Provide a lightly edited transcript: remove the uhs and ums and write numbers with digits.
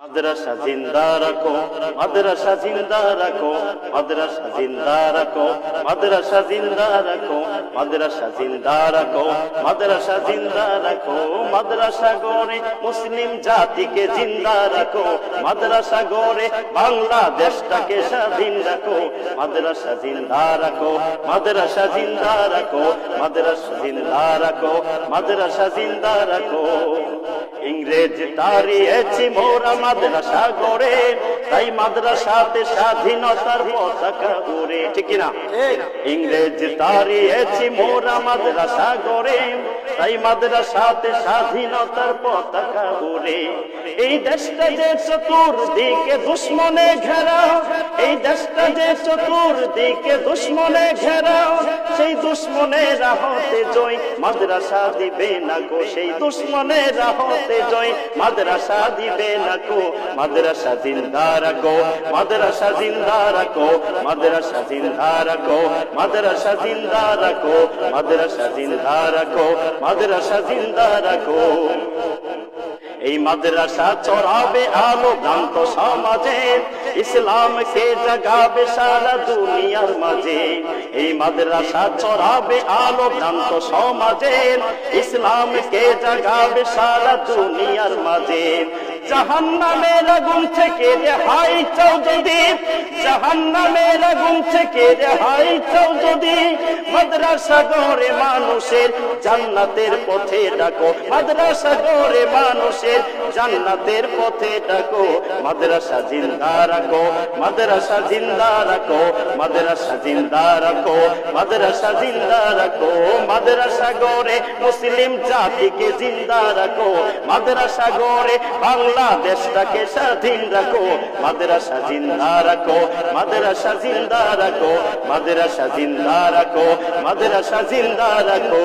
মাদ্রাসা জিন্দা রাখো, মাদ্রাসা জিন্দা রাখো, মাদ্রাসা জিন্দা রাখো, মাদ্রাসা জিন্দা রাখো, মাদ্রাসা জিন্দা রাখো, মাদ্রাসা জিন্দা রাখো, মাদ্রাসা গড়ে মুসলিম জাতিকে জিন্দা রাখো, মাদ্রাসা গড়ে বাংলাদেশটাকে স্বাধীন রাখো, মাদ্রাসা জিন্দা রাখো, মাদ্রাসা জিন্দা রাখো, মাদ্রাসা জিন্দা রাখো, মাদ্রাসা জিন্দা রাখো। ইংরেজ তাড়িয়েছি মোরা মাদ্রাসা গড়ে, তাই মাদ্রাসাতে স্বাধীনতার পতাকা উড়ে, ঠিক না? ইংরেজ তাড়িয়েছি মোরা মাদ্রাসা গড়ে, তাই মাদ্রাসাতে স্বাধীনতার পতাকা উড়ে। এই দেশটা যে চতুর্দিকে দুশ্মনে ঘেরা, এই দেশটা যে চতুর্দিকে দুশ্মনে ঘেরা, সেই দুশ্মনের হতে জয় মাদ্রাসা দিবে না গো, সেই দুশ্মনের হতে জয় মাদ্রাসা দিবে না গো। মাদ্রাসা জিন্দা রাখো, মাদ্রাসা জিন্দা রাখো, মাদ্রাসা জিন্দা রাখো, মাদ্রাসা জিন্দা রাখো, মাদ্রাসা জিন্দা রাখো, মাদ্রাসা জিন্দা রাখো। এই মাদ্রাসা ছড়াবে আলো ভ্রান্ত সমাজে, ইসলামকে জাগাবে সারা দুনিয়ার মাঝে। এই মাদ্রাসা ছড়াবে আলো ভ্রান্ত সমাজে, ইসলামকে জাগাবে সারা দুনিয়ার মাঝে। জাহান্নামের আগুন থেকে রেহাই চাও যদি, জাহান্নামের আগুন থেকে রেহাই চাও যদি, মাদ্রাসা গড়ে মানুষের জান্নাতের পথে ডাকো, মাদ্রাসা গড়ে মানুষের জান্নাতের পথে ডাকো। মাদ্রাসা জিন্দা রাখো, মাদ্রাসা জিন্দা রাখো, মাদ্রাসা জিন্দা রাখো, মাদ্রাসা জিন্দা রাখো। মাদ্রাসা গড়ে মুসলিম জাতিকে জিন্দা রাখো, মাদ্রাসা গড়ে বাংলাদেশটাকে স্বাধীন রাখো। মাদ্রাসা জিন্দা রাখো, মাদ্রাসা জিন্দা রাখো, মাদ্রাসা জিন্দা রাখো, মাদ্রাসা জিন্দা রাখো।